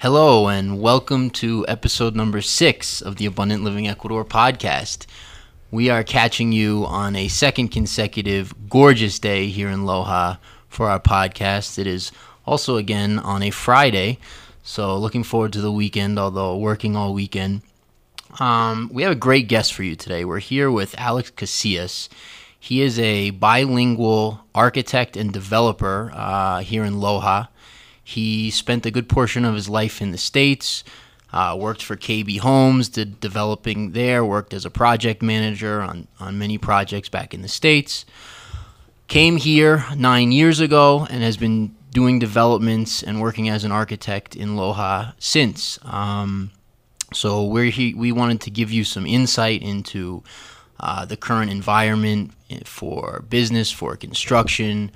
Hello, and welcome to episode number 6 of the Abundant Living Ecuador podcast. We are catching you on a second consecutive gorgeous day here in Loja for our podcast. It is also again on a Friday, so looking forward to the weekend, although working all weekend. We have a great guest for you today. We're here with Alex Casias. He is a bilingual architect and developer here in Loja. He spent a good portion of his life in the States, worked for KB Homes, did developing there, worked as a project manager on many projects back in the States. Came here 9 years ago and has been doing developments and working as an architect in Loja since. So we wanted to give you some insight into the current environment for business, for construction,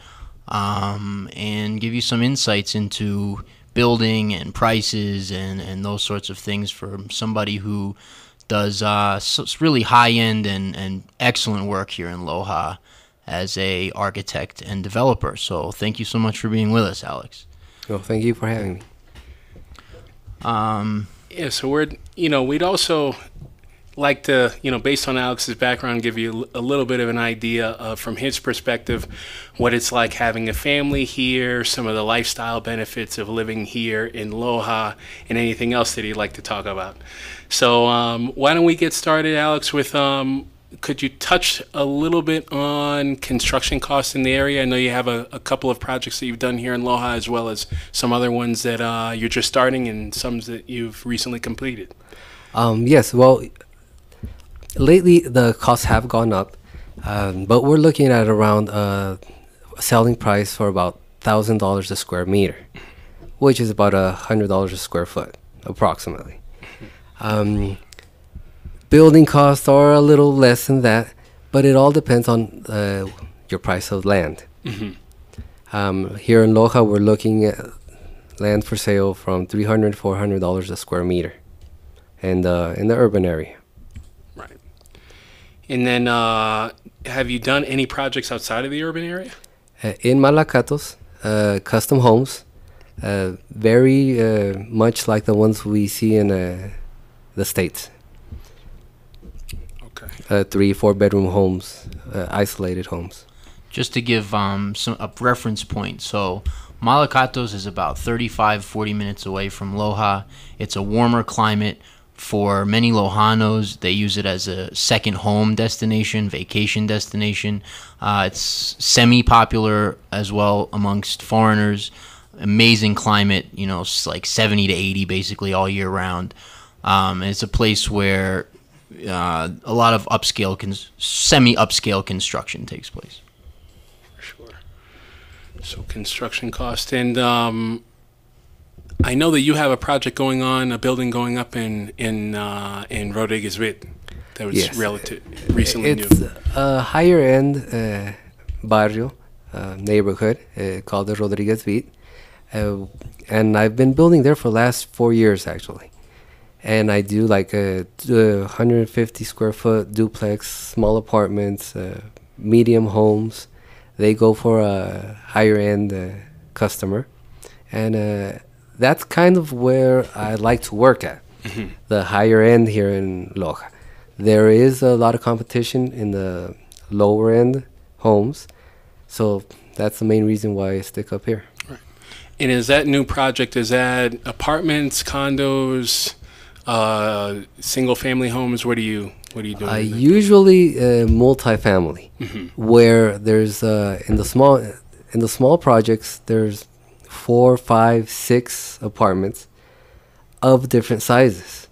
and give you some insights into building and prices and those sorts of things from somebody who does really high-end and excellent work here in Loja as a architect and developer. So thank you so much for being with us, Alex. Well, thank you for having me. So we'd also like to, based on Alex's background, give you a little bit of an idea of, from his perspective, what it's like having a family here, some of the lifestyle benefits of living here in Loja, and anything else that he'd like to talk about. So why don't we get started, Alex, with could you touch a little bit on construction costs in the area? I know you have a couple of projects that you've done here in Loja, as well as some other ones that you're just starting and some that you've recently completed. Yes, well, lately the costs have gone up, but we're looking at around a selling price for about $1,000 a square meter, which is about $100 a square foot, approximately. Building costs are a little less than that, but it all depends on your price of land. Mm-hmm. Here in Loja, we're looking at land for sale from $300 to $400 a square meter, and in the urban area. Right. And then, have you done any projects outside of the urban area? In Malacatos, custom homes, very much like the ones we see in the States. 3-4 bedroom homes, isolated homes. Just to give a reference point, so Malacatos is about 35-40 minutes away from Loja. It's a warmer climate. For many Lojanos, they use it as a second home destination, vacation destination. It's semi-popular as well amongst foreigners. Amazing climate, it's like 70 to 80 basically all year round. And it's a place where a lot of semi-upscale construction takes place. For sure. So construction cost. And I know that you have a project going on, a building going up in Rodriguez Vid that was recently new. It's a higher end barrio neighborhood called the Rodriguez Vid, and I've been building there for the last 4 years actually. And I do like a 150 square foot duplex, small apartments, medium homes. They go for a higher end customer, and that's kind of where I like to work at, the higher end here in Loja. There is a lot of competition in the lower end homes, so that's the main reason why I stick up here. Right. And is that new project, is that apartments, condos, single family homes? What are you doing? Usually multifamily, where there's in the small projects there's 4, 5, 6 apartments of different sizes.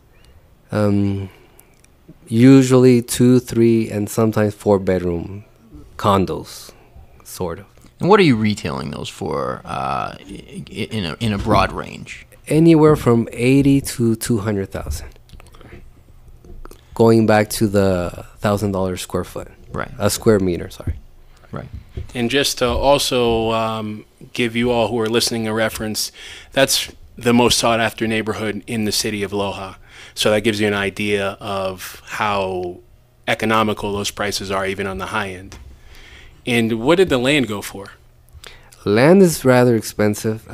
Usually 2, 3, and sometimes 4 bedroom condos, sort of. And what are you retailing those for in a broad range? Anywhere from 80 to 200,000. Okay. Going back to the $1,000 square foot. Right. A square meter, sorry. Right. And just to also give you all who are listening a reference, that's the most sought after neighborhood in the city of Loja. So that gives you an idea of how economical those prices are, even on the high end. And what did the land go for? Land is rather expensive.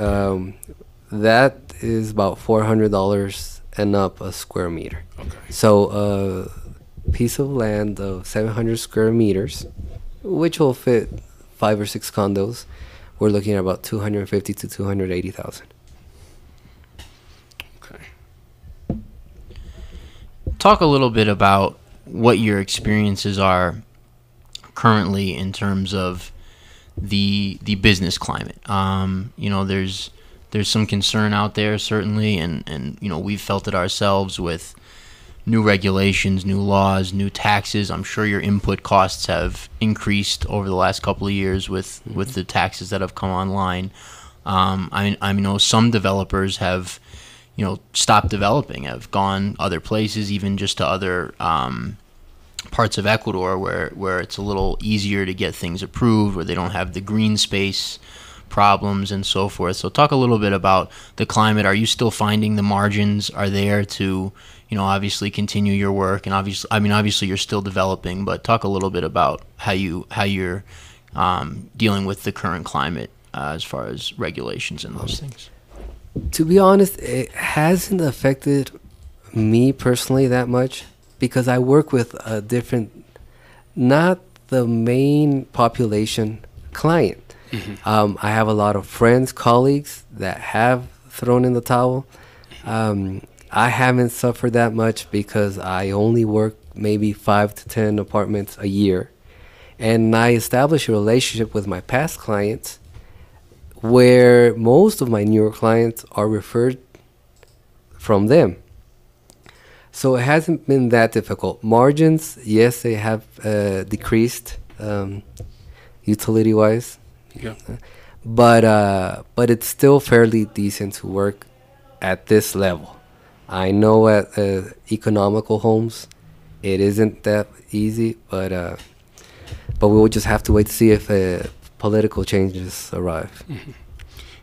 That is about $400 and up a square meter. Okay. So a piece of land of 700 square meters, which will fit 5 or 6 condos, we're looking at about 250 to 280,000. Okay. Talk a little bit about what your experiences are currently in terms of the business climate. There's some concern out there, certainly, and we've felt it ourselves with new regulations, new laws, new taxes. I'm sure your input costs have increased over the last couple of years with the taxes that have come online. I know some developers have stopped developing, have gone other places, even just to other parts of Ecuador where it's a little easier to get things approved, where they don't have the green space problems and so forth. So talk a little bit about the climate. Are you still finding the margins are there to obviously continue your work? And obviously you're still developing, but talk a little bit about how you're dealing with the current climate as far as regulations and those things. To be honest, it hasn't affected me personally that much, because I work with a different, not the main population client. Mm-hmm. I have a lot of friends, colleagues that have thrown in the towel. I haven't suffered that much because I only work maybe 5 to 10 apartments a year. And I establish a relationship with my past clients where most of my newer clients are referred from them. So it hasn't been that difficult. Margins, yes, they have decreased utility-wise. Yeah. But it's still fairly decent to work at this level. I know at economical homes, it isn't that easy, but we will just have to wait to see if political changes arrive. Mm-hmm.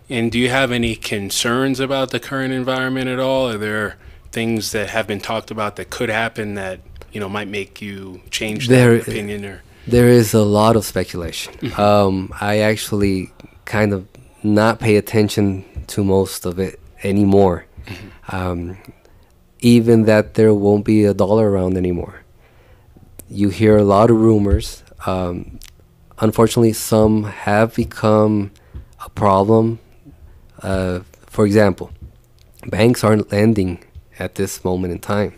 And do you have any concerns about the current environment at all? Are there things that have been talked about that could happen that might make you change that opinion? Or there is a lot of speculation. Mm-hmm. I actually kind of not pay attention to most of it anymore. Mm-hmm. Even that there won't be $1 around anymore. You hear a lot of rumors. Unfortunately, some have become a problem. For example, banks aren't lending at this moment in time.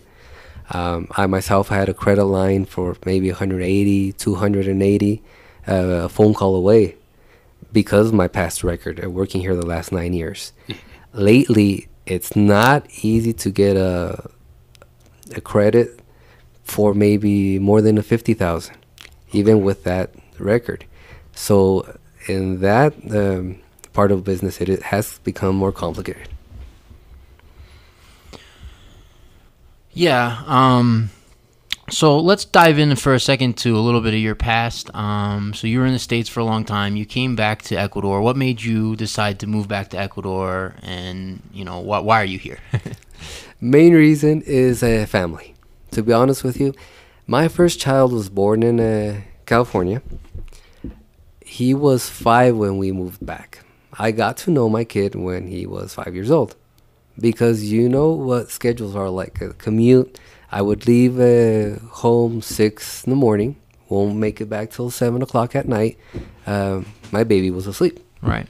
I myself had a credit line for maybe 180, 280, a phone call away because of my past record of working here the last 9 years. Lately, it's not easy to get a credit for maybe more than 50,000, even with that record. So in that part of business, it has become more complicated. Yeah. So let's dive in for a second to a little bit of your past. So you were in the States for a long time. You came back to Ecuador. What made you decide to move back to Ecuador? And, why are you here? Main reason is family. To be honest with you, my first child was born in California. He was 5 when we moved back. I got to know my kid when he was 5 years old. Because you know what schedules are like. A commute, I would leave home 6 in the morning, won't make it back till 7 o'clock at night. My baby was asleep. Right.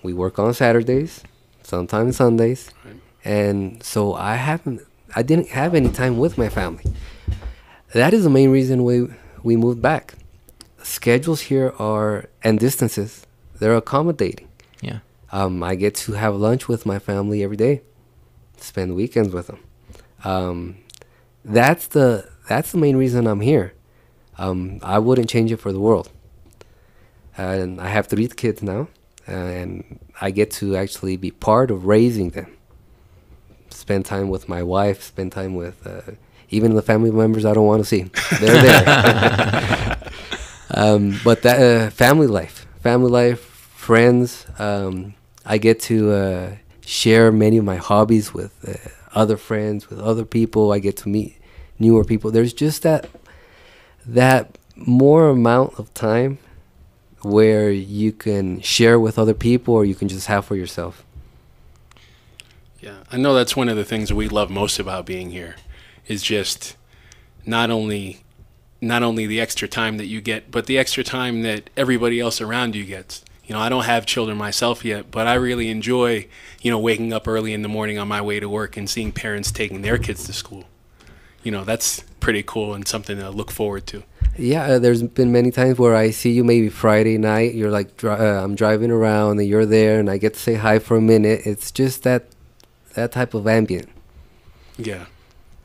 We work on Saturdays, sometimes Sundays. Right. And so I didn't have any time with my family. That is the main reason we moved back. Schedules here and distances, they're accommodating. Yeah. I get to have lunch with my family every day, spend weekends with them. That's the main reason I'm here. I wouldn't change it for the world. And I have 3 kids now, and I get to actually be part of raising them. Spend time with my wife, spend time with even the family members I don't want to see. They're there. But that family life, friends. I get to share many of my hobbies with other friends, with other people. I get to meet newer people. There's just that more amount of time where you can share with other people or you can just have for yourself. Yeah, I know that's one of the things we love most about being here, is just not only the extra time that you get, but the extra time that everybody else around you gets. You know, I don't have children myself yet, but I really enjoy, waking up early in the morning on my way to work and seeing parents taking their kids to school. That's pretty cool and something to look forward to. Yeah, there's been many times where I see you maybe Friday night. You're like, I'm driving around and you're there, and I get to say hi for a minute. It's just that type of ambient. Yeah.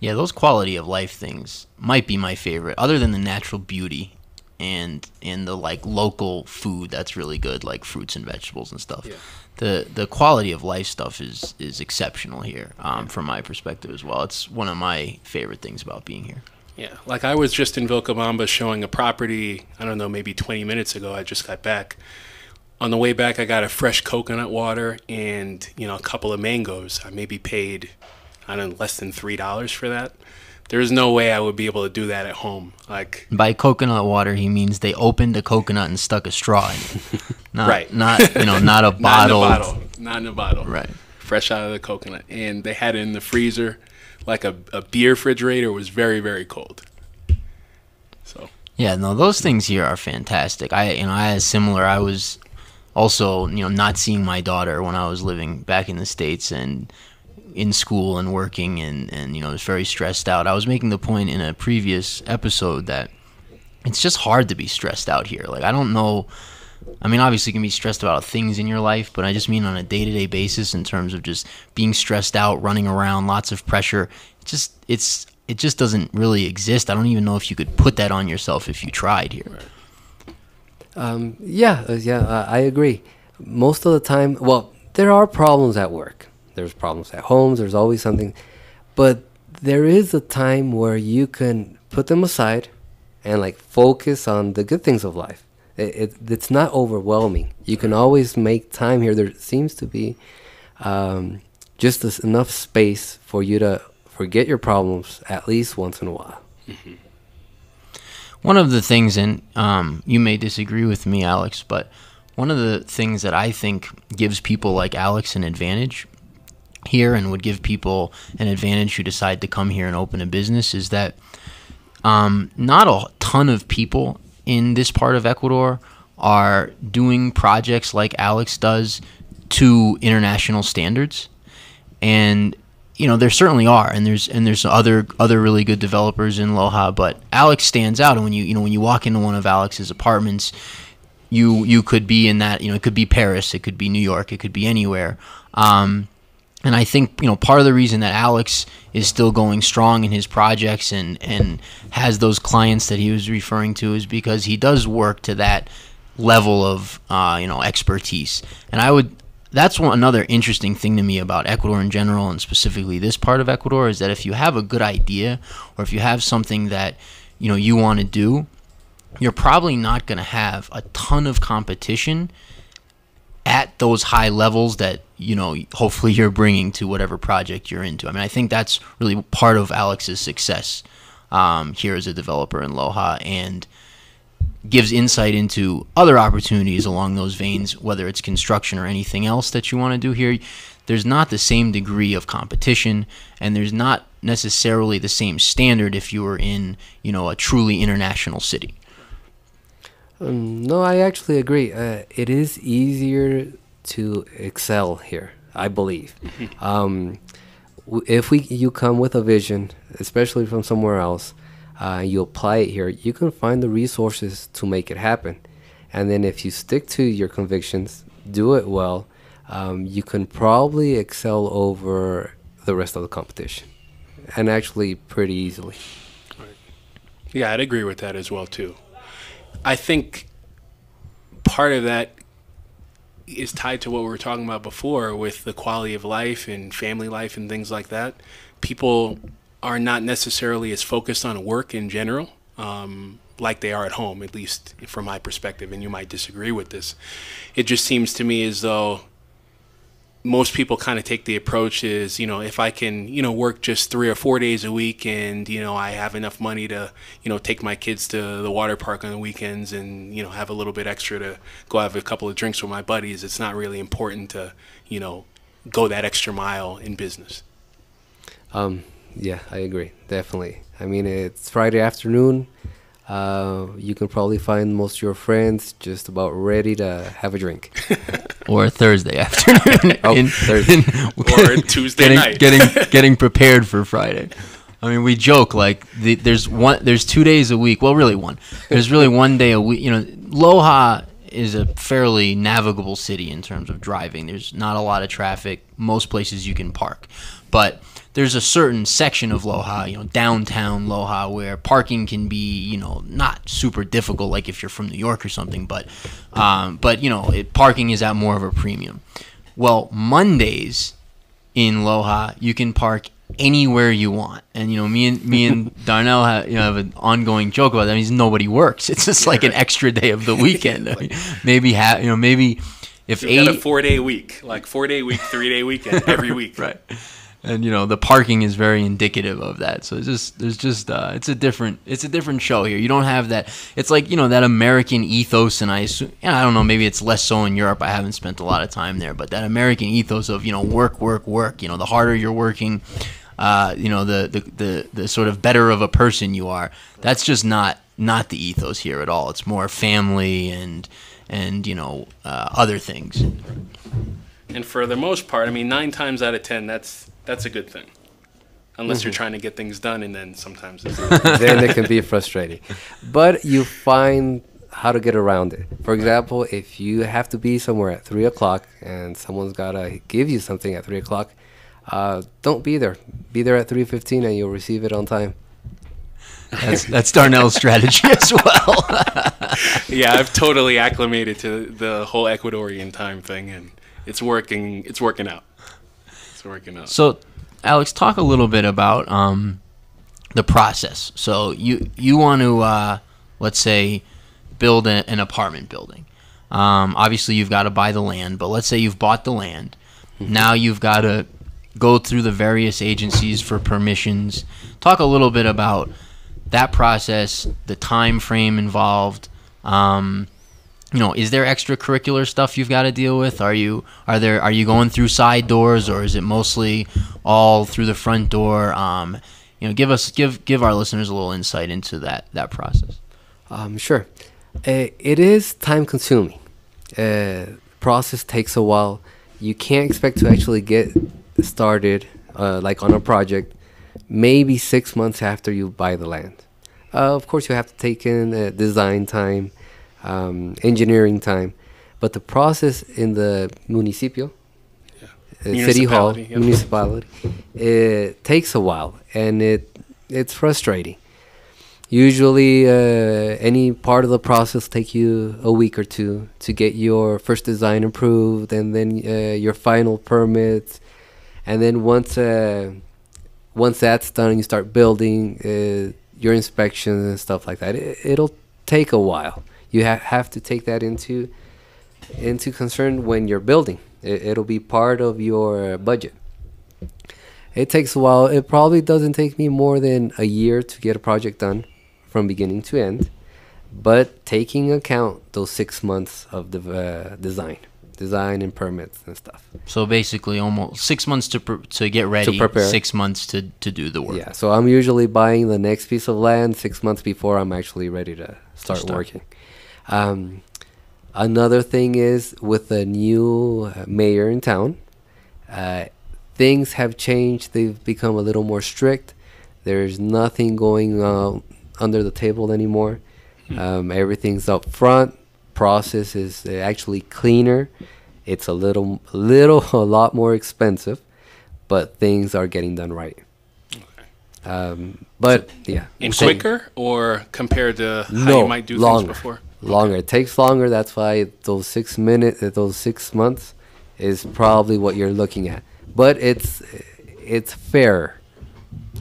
Yeah, those quality of life things might be my favorite, other than the natural beauty and the like local food that's really good, like fruits and vegetables and stuff. Yeah. The quality of life stuff is exceptional here, from my perspective as well. It's one of my favorite things about being here. Yeah, like I was just in Vilcabamba showing a property, I don't know, maybe 20 minutes ago. I just got back. On the way back, I got a fresh coconut water and, a couple of mangoes. I maybe paid, I don't know, less than $3 for that. There's no way I would be able to do that at home. Like, by coconut water, he means they opened a coconut and stuck a straw in it. Right. Not a bottle. Not in a bottle. Right. Fresh out of the coconut. And they had it in the freezer. Like a beer refrigerator was very, very cold. So. Yeah, no, those things here are fantastic. I was also, not seeing my daughter when I was living back in the States and in school and working and was very stressed out. I was making the point in a previous episode that it's just hard to be stressed out here. Like, I don't know. I mean, obviously you can be stressed about things in your life, but I just mean on a day-to-day basis in terms of just being stressed out, running around, lots of pressure. It just doesn't really exist. I don't even know if you could put that on yourself if you tried here. I agree. Most of the time, well, there are problems at work. There's problems at home. There's always something. But there is a time where you can put them aside and like focus on the good things of life. It's not overwhelming. You can always make time here. There seems to be just enough space for you to forget your problems at least once in a while. Mm-hmm. One of the things, and you may disagree with me, Alex, but one of the things that I think gives people like Alex an advantage here and would give people an advantage who decide to come here and open a business is that not a ton of people in this part of Ecuador are doing projects like Alex does to international standards. And there certainly are, and there's other really good developers in Loja, but Alex stands out. And when you walk into one of Alex's apartments, you could be in that, it could be Paris, it could be New York, it could be anywhere. And I think, part of the reason that Alex is still going strong in his projects and has those clients that he was referring to is because he does work to that level of, expertise. And that's another interesting thing to me about Ecuador in general, and specifically this part of Ecuador, is that if you have a good idea or if you have something that, you want to do, you're probably not going to have a ton of competition at those high levels that, hopefully you're bringing to whatever project you're into. I mean, I think that's really part of Alex's success here as a developer in Loja, and gives insight into other opportunities along those veins, whether it's construction or anything else that you want to do here. There's not the same degree of competition, and there's not necessarily the same standard if you were in, a truly international city. No, I actually agree. It is easier to excel here, I believe. If you come with a vision, especially from somewhere else, you apply it here, you can find the resources to make it happen. And then if you stick to your convictions, do it well, you can probably excel over the rest of the competition, and actually pretty easily. Right. Yeah, I'd agree with that as well, too. I think part of that is tied to what we were talking about before with the quality of life and family life and things like that. People are not necessarily as focused on work in general like they are at home, at least from my perspective, and you might disagree with this. It just seems to me as though most people kind of take the approach is, if I can, work just 3 or 4 days a week and, I have enough money to, take my kids to the water park on the weekends and, have a little bit extra to go have a couple of drinks with my buddies. It's not really important to, go that extra mile in business. Yeah, I agree. Definitely. I mean, it's Friday afternoon. You can probably find most of your friends just about ready to have a drink. Or Thursday afternoon. Thursday. Or Tuesday night. Getting prepared for Friday. I mean, we joke like there's 2 days a week. Well, really one. There's really 1 day a week. You know, Loja is a fairly navigable city in terms of driving. There's not a lot of traffic. Most places you can park, but there's a certain section of Loja, you know, downtown Loja, where parking can be, you know, not super difficult, like if you're from New York or something, but you know, parking is at more of a premium. Well, Mondays in Loja, you can park anywhere you want, and you know, me and Darnell have an ongoing joke about that. I mean, nobody works. It's just like an extra day of the weekend. I mean, maybe if you got a 4-day week, like 4-day week, 3-day weekend every week, right? And you know, the parking is very indicative of that. So it's a different show here. You don't have that. It's like, you know, that American ethos, and I don't know, maybe it's less so in Europe. I haven't spent a lot of time there, but that American ethos of, you know, work. You know, the harder you're working, you know, the sort of better of a person you are. That's just not the ethos here at all. It's more family and you know, other things. And for the most part, I mean, 9 times out of 10, that's a good thing. Unless you're trying to get things done, and then sometimes it's then it can be frustrating. But you find how to get around it. For example, if you have to be somewhere at 3 o'clock and someone's got to give you something at 3 o'clock, don't be there. Be there at 3:15 and you'll receive it on time. That's Darnell's strategy as well. Yeah, I've totally acclimated to the whole Ecuadorian time thing, and it's working out. So, Alex, talk a little bit about the process. So you want to, let's say, build an apartment building. Obviously, you've got to buy the land, but let's say you've bought the land. Now you've got to go through the various agencies for permissions. Talk a little bit about that process, the time frame involved. You know, is there extracurricular stuff you've got to deal with? Are you going through side doors, or is it mostly all through the front door? You know, give our listeners a little insight into that process. Sure. It is time consuming. Process takes a while. You can't expect to actually get started like on a project maybe 6 months after you buy the land. Of course, you have to take in design time, engineering time, but the process in the municipio, city hall, municipality, it takes a while, and it's frustrating. Usually, any part of the process take you a week or two to get your first design approved, and then your final permits, and then once that's done and you start building, your inspections and stuff like that, it'll take a while. You have to take that into concern when you're building. It'll be part of your budget. It takes a while. It probably doesn't take me more than a year to get a project done from beginning to end, but taking account those 6 months of the design and permits and stuff. So basically, almost 6 months to get ready, to prepare. 6 months to do the work. Yeah, so I'm usually buying the next piece of land 6 months before I'm actually ready to start working. Another thing is, with the new mayor in town, things have changed. They've become a little more strict. There's nothing going under the table anymore. Everything's up front. Process is actually cleaner. It's a lot more expensive, but things are getting done right. Okay. But yeah, and quicker, or compared to how you might do things before? Longer. It takes longer. That's why those 6 months is probably what you're looking at. But it's fair.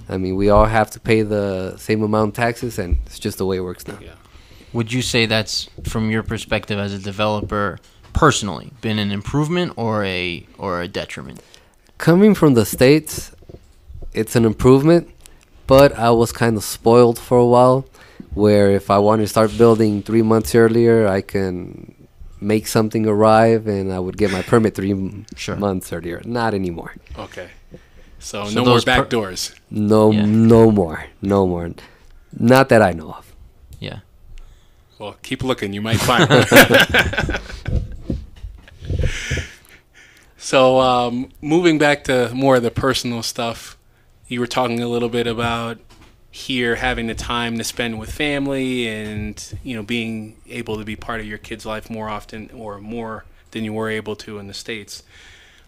I mean, we all have to pay the same amount of taxes, and it's just the way it works now. Yeah. Would you say that's, from your perspective as a developer, personally, been an improvement or a detriment? Coming from the States, it's an improvement, but I was kind of spoiled for a while, where if I want to start building 3 months earlier, I can make something arrive, and I would get my permit 3 Sure. months earlier. Not anymore. Okay. So So no more those back doors. No, Yeah. no more. No more. Not that I know of. Yeah. Well, keep looking. You might find one. So moving back to more of the personal stuff, you were talking a little bit about here having the time to spend with family and, you know, being able to be part of your kid's life more often or more than you were able to in the States.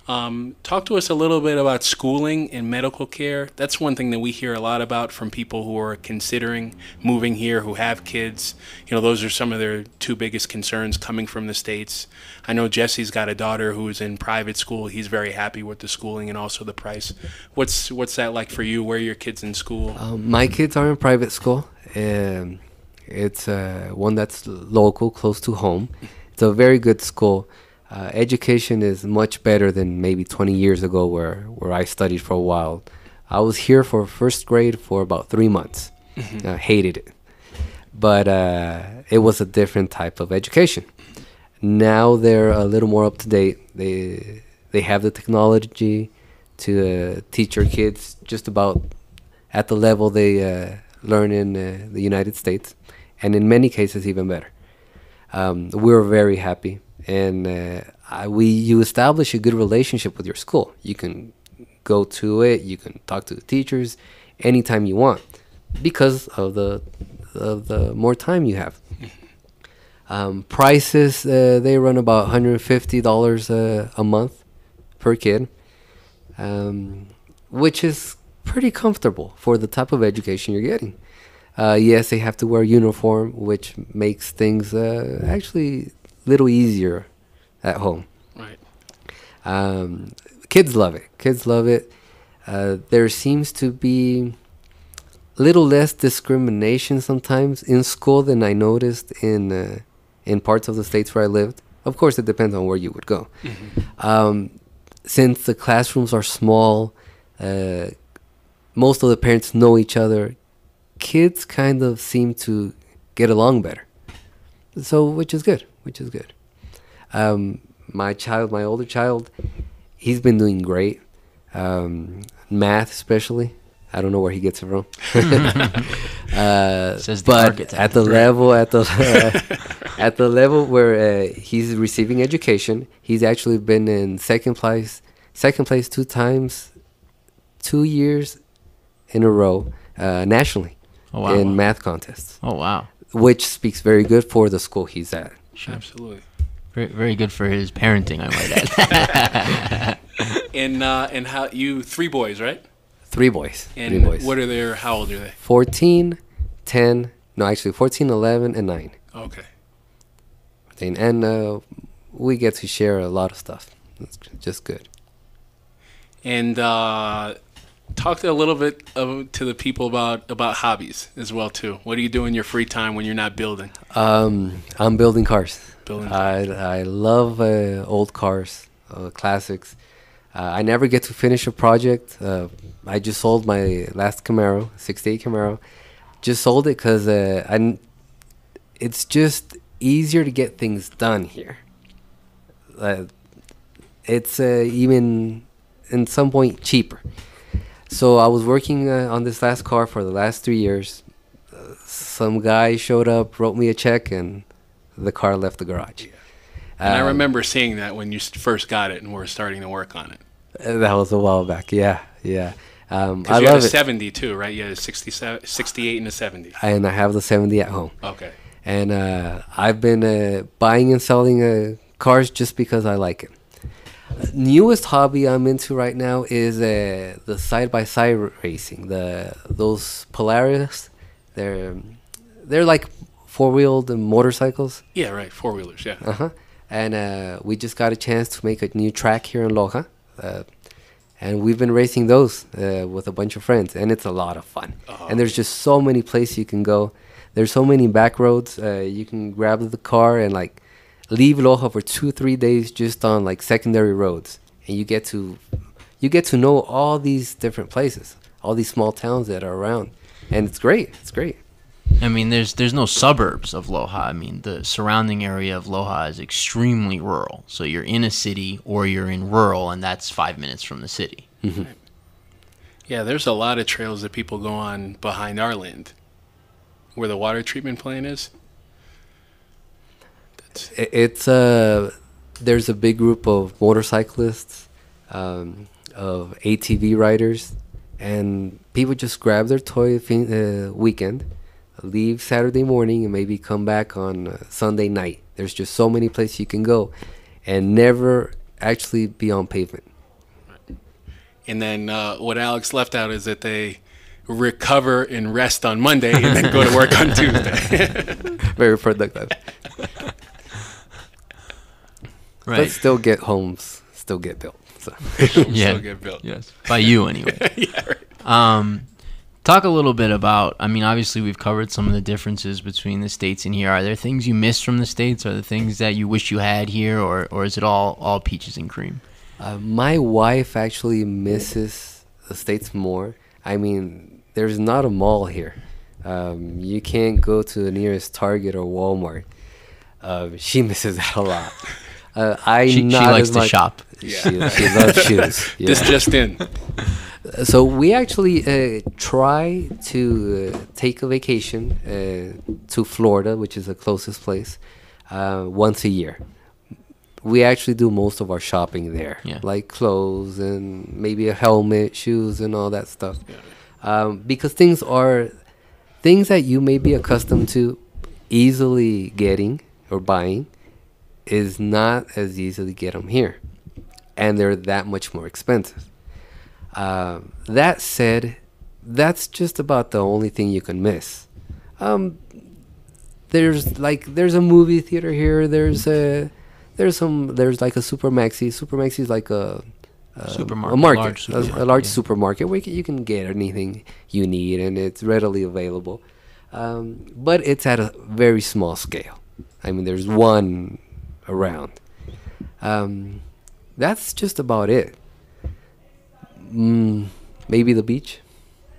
Talk to us a little bit about schooling and medical care. That's one thing that we hear a lot about from people who are considering moving here, who have kids. You know, those are some of their two biggest concerns coming from the States. I know Jesse's got a daughter who is in private school. He's very happy with the schooling and also the price. What's that like for you? Where are your kids in school? My kids are in private school. It's one that's local, close to home. It's a very good school. Education is much better than maybe 20 years ago where I studied for a while. I was here for first grade for about 3 months. I hated it. But it was a different type of education. Now they're a little more up to date. They have the technology to teach your kids just about at the level they learn in the United States, and in many cases even better. We're very happy. And you establish a good relationship with your school. You can go to it. You can talk to the teachers anytime you want because of the more time you have. Prices, they run about $150 a month per kid, which is pretty comfortable for the type of education you're getting. Yes, they have to wear uniform, which makes things actually little easier at home. Right. Kids love it. Kids love it. There seems to be a little less discrimination sometimes in school than I noticed in parts of the states where I lived. Of course, it depends on where you would go. Since the classrooms are small, most of the parents know each other. Kids kind of seem to get along better. So, which is good. My older child, he's been doing great. Math, especially. I don't know where he gets it from. Says the but architect. at the level, at the level where he's receiving education, he's actually been in second place 2 times, 2 years in a row, nationally. Oh, wow. In math contests. Oh, wow. Which speaks very good for the school he's at. Sure. Absolutely. Very, very good for his parenting, I might add. And how you 3 boys, right? 3 boys. And 3 boys. what are their? How old are they? 14, 10. No, actually 14, 11, and 9. Okay. And we get to share a lot of stuff. It's just good. And talk a little bit to the people about hobbies as well too. What do you do in your free time when you're not building? I'm building cars. Building. I love old cars, classics. I never get to finish a project. I just sold my last Camaro, 68 Camaro. Just sold it because it's just easier to get things done here. It's even in some point cheaper. So I was working on this last car for the last 3 years. Some guy showed up, wrote me a check, and the car left the garage. And I remember seeing that when you first got it and were starting to work on it. That was a while back. Yeah. I Because you had love a it. 70 too, right? You had a 68 and a 70. And I have the 70 at home. Okay. And I've been buying and selling cars just because I like it. Newest hobby I'm into right now is the side-by-side racing. Those Polaris, they're like four-wheeled motorcycles. Yeah, right. 4-wheelers, yeah. Uh-huh. And we just got a chance to make a new track here in Loja. And we've been racing those with a bunch of friends, and it's a lot of fun. Oh. And there's just so many places you can go. There's so many back roads. You can grab the car and like leave Loja for 2-3 days just on like secondary roads, and you get to know all these different places, all these small towns that are around, and it's great. It's great. I mean, there's no suburbs of Loja. I mean, the surrounding area of Loja is extremely rural. So you're in a city or you're in rural, and that's 5 minutes from the city. Mm-hmm. Yeah, there's a lot of trails that people go on behind our land, where the water treatment plant is. It's there's a big group of motorcyclists, of ATV riders, and people just grab their toy weekend, leave Saturday morning, and maybe come back on Sunday night. There's just so many places you can go, and never actually be on pavement. And then what Alex left out is that they recover and rest on Monday and then go to work on Tuesday. Very productive. Right. But still get homes, still get built. So. Still get built. Yes. By you, anyway. Yeah, right. Talk a little bit about, I mean, obviously we've covered some of the differences between the States and here. Are there things you miss from the States? Are there things that you wish you had here? Or is it all peaches and cream? My wife actually misses the States more. I mean, there's not a mall here. You can't go to the nearest Target or Walmart. She misses that a lot. She likes to shop. Yeah. She loves shoes. Yeah. This just in. So we actually try to take a vacation to Florida, which is the closest place, once a year. We actually do most of our shopping there, like clothes and maybe a helmet, shoes, and all that stuff. Yeah. Because things that you may be accustomed to easily getting or buying is not as easily get them here, and they're that much more expensive. That said, that's just about the only thing you can miss. There's a movie theater here. There's like a Supermaxi. Supermaxi is like a market, a large supermarket where you can get anything you need, and it's readily available. But it's at a very small scale. I mean, there's one around. That's just about it. Maybe the beach.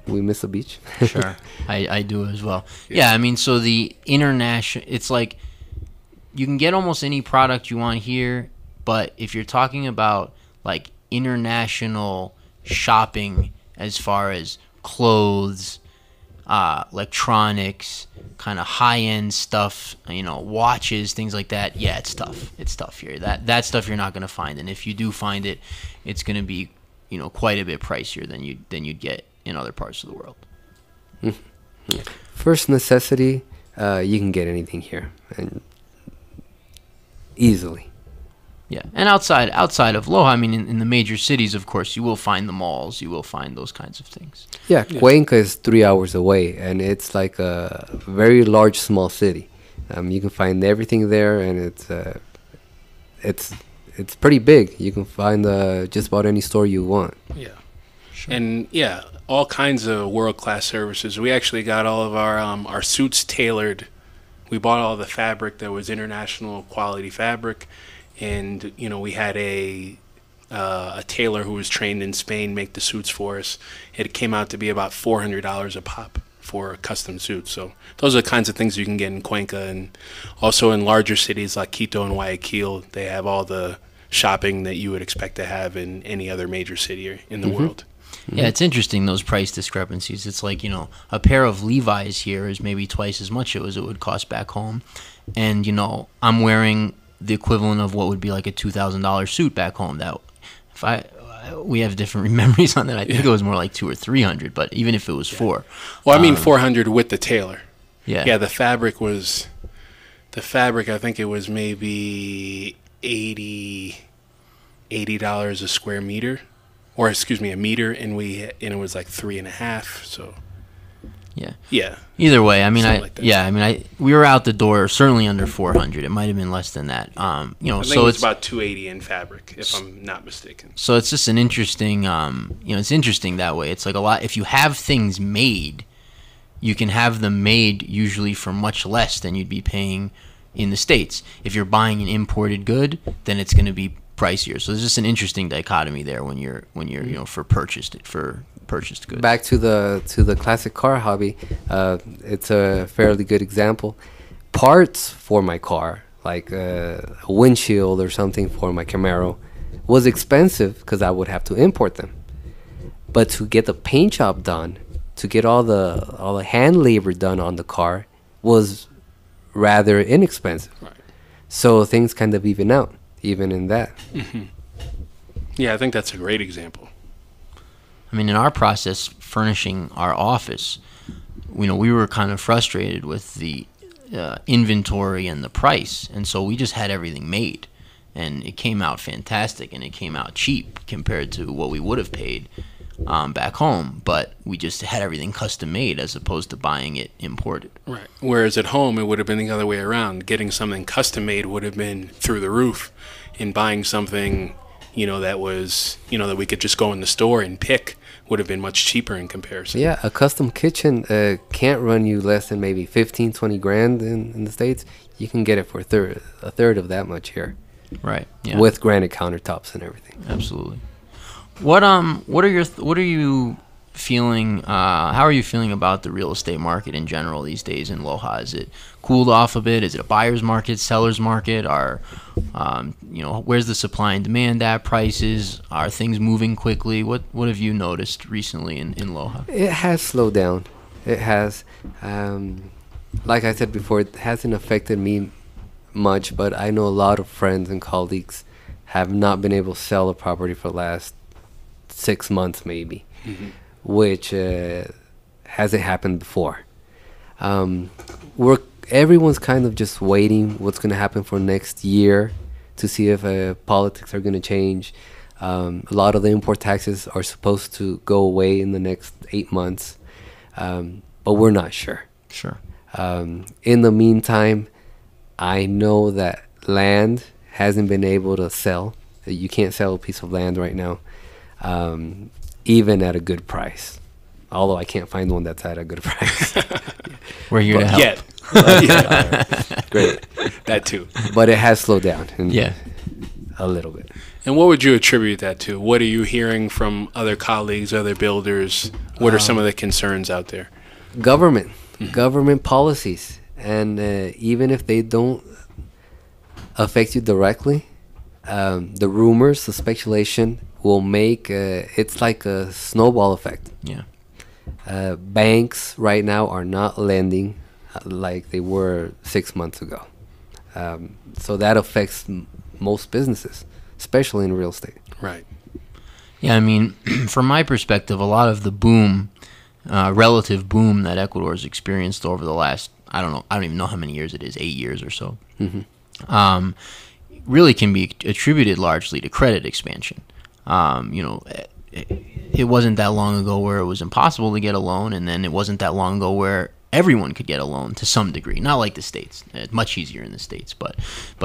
We miss the beach. Sure. I do as well. Yeah, I mean, so the international, it's like you can get almost any product you want here, but if you're talking about like international shopping as far as clothes, electronics, kind of high-end stuff, watches, things like that, yeah, it's tough. It's tough here. That stuff you're not going to find, and if you do find it, it's going to be quite a bit pricier than you'd get in other parts of the world. First necessity, you can get anything here, and easily. Yeah, and outside of Loja, I mean, in the major cities, of course, you will find the malls, you will find those kinds of things. Yeah, Cuenca is 3 hours away, and it's like a very large, small city. You can find everything there, and it's pretty big. You can find just about any store you want. Yeah, sure. And all kinds of world-class services. We actually got all of our suits tailored. We bought all the fabric that was international quality fabric. And we had a tailor who was trained in Spain make the suits for us. It came out to be about $400 a pop for a custom suit. So those are the kinds of things you can get in Cuenca, and also in larger cities like Quito and Guayaquil. They have all the shopping that you would expect to have in any other major city in the world. Yeah, it's interesting, those price discrepancies. It's like, a pair of Levi's here is maybe twice as much as it would cost back home. And, I'm wearing the equivalent of what would be like a $2,000 suit back home. That we have different memories on that. I think it was more like $200 or $300, but even if it was $400. Well, I mean $400 with the tailor. Yeah. The fabric I think it was maybe $80 a square meter, or excuse me, a meter, and it was like 3.5. So. Yeah. Either way, I mean, like we were out the door certainly under 400. It might have been less than that. I think it was about 280 in fabric, if I'm not mistaken. So it's just an interesting, it's interesting that way. It's like a lot. If you have things made, you can have them made usually for much less than you'd be paying in the States. If you're buying an imported good, then it's going to be pricier. So there's just an interesting dichotomy there when you're for purchased goods. Back to the classic car hobby, it's a fairly good example. Parts for my car, like a windshield or something for my Camaro, was expensive because I would have to import them. But to get the paint job done, to get all the hand labor done on the car, was rather inexpensive. Right. So things kind of even out, even in that. Yeah, I think that's a great example. I mean, in our process furnishing our office, we were kind of frustrated with the inventory and the price, and so we just had everything made, and it came out fantastic, and it came out cheap compared to what we would have paid back home, but we just had everything custom made as opposed to buying it imported. Right. Whereas at home, it would have been the other way around. Getting something custom made would have been through the roof, and buying something, that was, that we could just go in the store and pick would have been much cheaper in comparison. Yeah, a custom kitchen can't run you less than maybe 15-20 grand in the States. You can get it for a third of that much here. Right. Yeah. With granite countertops and everything. Absolutely. What are you feeling? How are you feeling about the real estate market in general these days in Loja? Is it cooled off a bit? Is it a buyer's market, seller's market? Where's the supply and demand at? Prices? Are things moving quickly? What have you noticed recently in Loja? It has slowed down. It has. Like I said before, it hasn't affected me much, but I know a lot of friends and colleagues have not been able to sell a property for the last 6 months maybe, which hasn't happened before. Everyone's kind of just waiting what's going to happen for next year to see if politics are going to change. A lot of the import taxes are supposed to go away in the next 8 months, but we're not sure. Sure. In the meantime, I know that land hasn't been able to sell. You can't sell a piece of land right now, even at a good price. Although I can't find one that's at a good price. We're here to help. Yet. Great. That too. But it has slowed down. Yeah. A little bit. And what would you attribute that to? What are you hearing from other colleagues, other builders? What are some of the concerns out there? Government policies. And even if they don't affect you directly, the rumors, the speculation will make it's like a snowball effect. Yeah. Banks right now are not lending like they were 6 months ago. So that affects most businesses, especially in real estate. Right. Yeah, I mean, from my perspective, a lot of the boom, relative boom that Ecuador has experienced over the last, I don't even know how many years it is, 8 years or so, really can be attributed largely to credit expansion. It wasn't that long ago where it was impossible to get a loan, and then it wasn't that long ago where everyone could get a loan to some degree. Not like the States. It's much easier in the States, but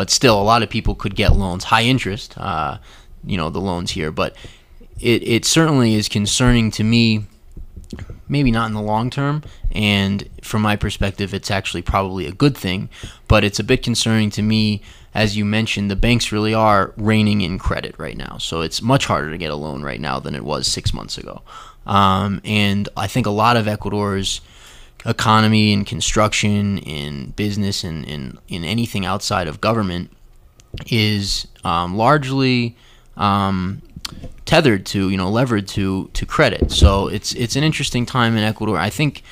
still a lot of people could get loans, high interest, the loans here. But it certainly is concerning to me, maybe not in the long term, and from my perspective, it's actually probably a good thing, but it's a bit concerning to me. As you mentioned, the banks really are reining in credit right now, so it's much harder to get a loan right now than it was 6 months ago. And I think a lot of Ecuador's economy and construction, in business, and in anything outside of government is largely tethered to, levered to credit. So it's an interesting time in Ecuador. I think,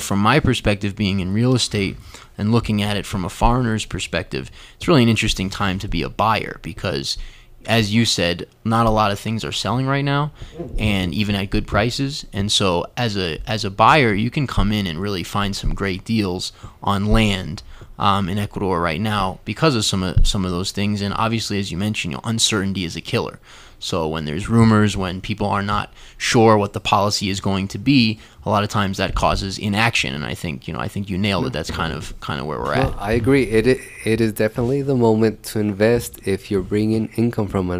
from my perspective, being in real estate and looking at it from a foreigner's perspective, it's really an interesting time to be a buyer because, as you said, not a lot of things are selling right now, and even at good prices. And so as a buyer, you can come in and really find some great deals on land in Ecuador right now because of some of those things. And obviously, as you mentioned, uncertainty is a killer. So when there's rumors, when people are not sure what the policy is going to be, a lot of times that causes inaction. And I think you nailed it. That's kind of where we're at. I agree. It is definitely the moment to invest if you're bringing income from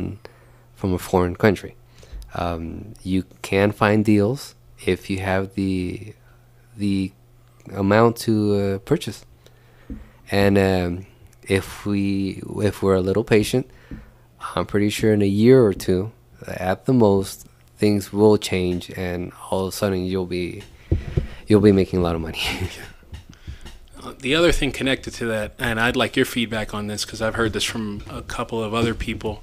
a foreign country. You can find deals if you have the amount to purchase, and if we're a little patient, I'm pretty sure in a year or two, at the most, things will change, and all of a sudden you'll be making a lot of money. The other thing connected to that, and I'd like your feedback on this because I've heard this from a couple of other people.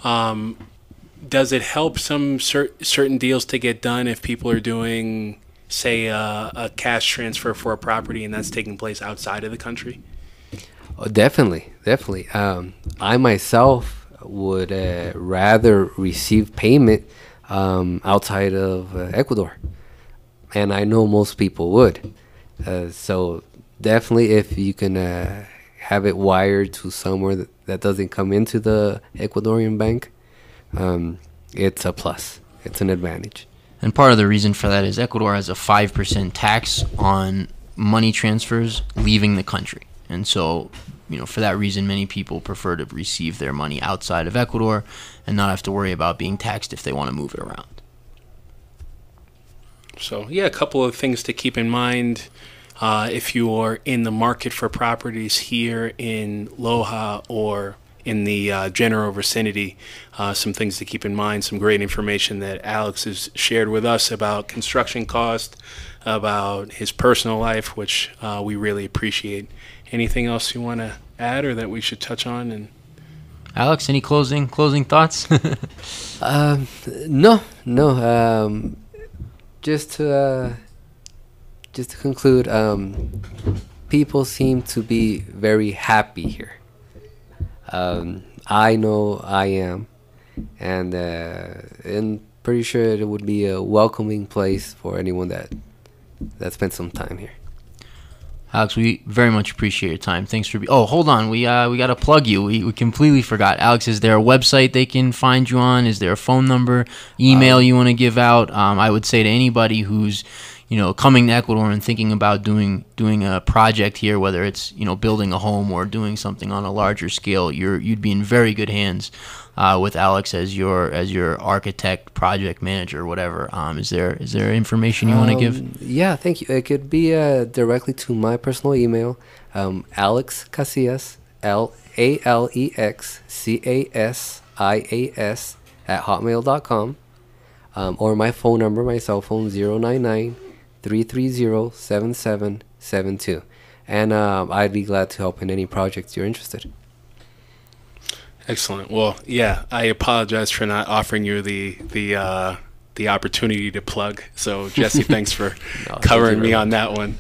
Does it help some certain deals to get done if people are doing, say, a cash transfer for a property and that's taking place outside of the country? Oh, definitely. I myself would rather receive payment outside of Ecuador, and I know most people would. So definitely, if you can have it wired to somewhere that doesn't come into the Ecuadorian bank, it's a plus. It's an advantage. And part of the reason for that is Ecuador has a 5% tax on money transfers leaving the country. And so, for that reason, many people prefer to receive their money outside of Ecuador and not have to worry about being taxed if they want to move it around. So, yeah, a couple of things to keep in mind. If you are in the market for properties here in Loja or in the general vicinity, some things to keep in mind, some great information that Alex has shared with us about construction cost, about his personal life, which we really appreciate. Anything else you want to add or that we should touch on? And Alex, any closing thoughts? No. Just to conclude, people seem to be very happy here. I know I am, and pretty sure it would be a welcoming place for anyone that spent some time here. Alex, we very much appreciate your time. Thanks for hold on. We got to plug you. We completely forgot. Alex, is there a website they can find you on? Is there a phone number, email you want to give out? I would say to anybody who's coming to Ecuador and thinking about doing a project here, whether it's building a home or doing something on a larger scale, you'd be in very good hands with Alex as your architect, project manager, whatever. Is there information you want to give? Yeah, thank you. It could be directly to my personal email, Alex Casias, AlexCasias @hotmail.com, or my phone number, my cell phone, 099-330-7772, and I'd be glad to help in any projects you're interested. Excellent. Well, yeah, I apologize for not offering you the opportunity to plug. So, Jesse, thanks for covering me on that one.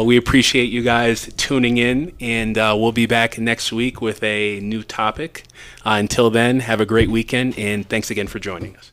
We appreciate you guys tuning in, and we'll be back next week with a new topic. Until then, have a great weekend, and thanks again for joining us.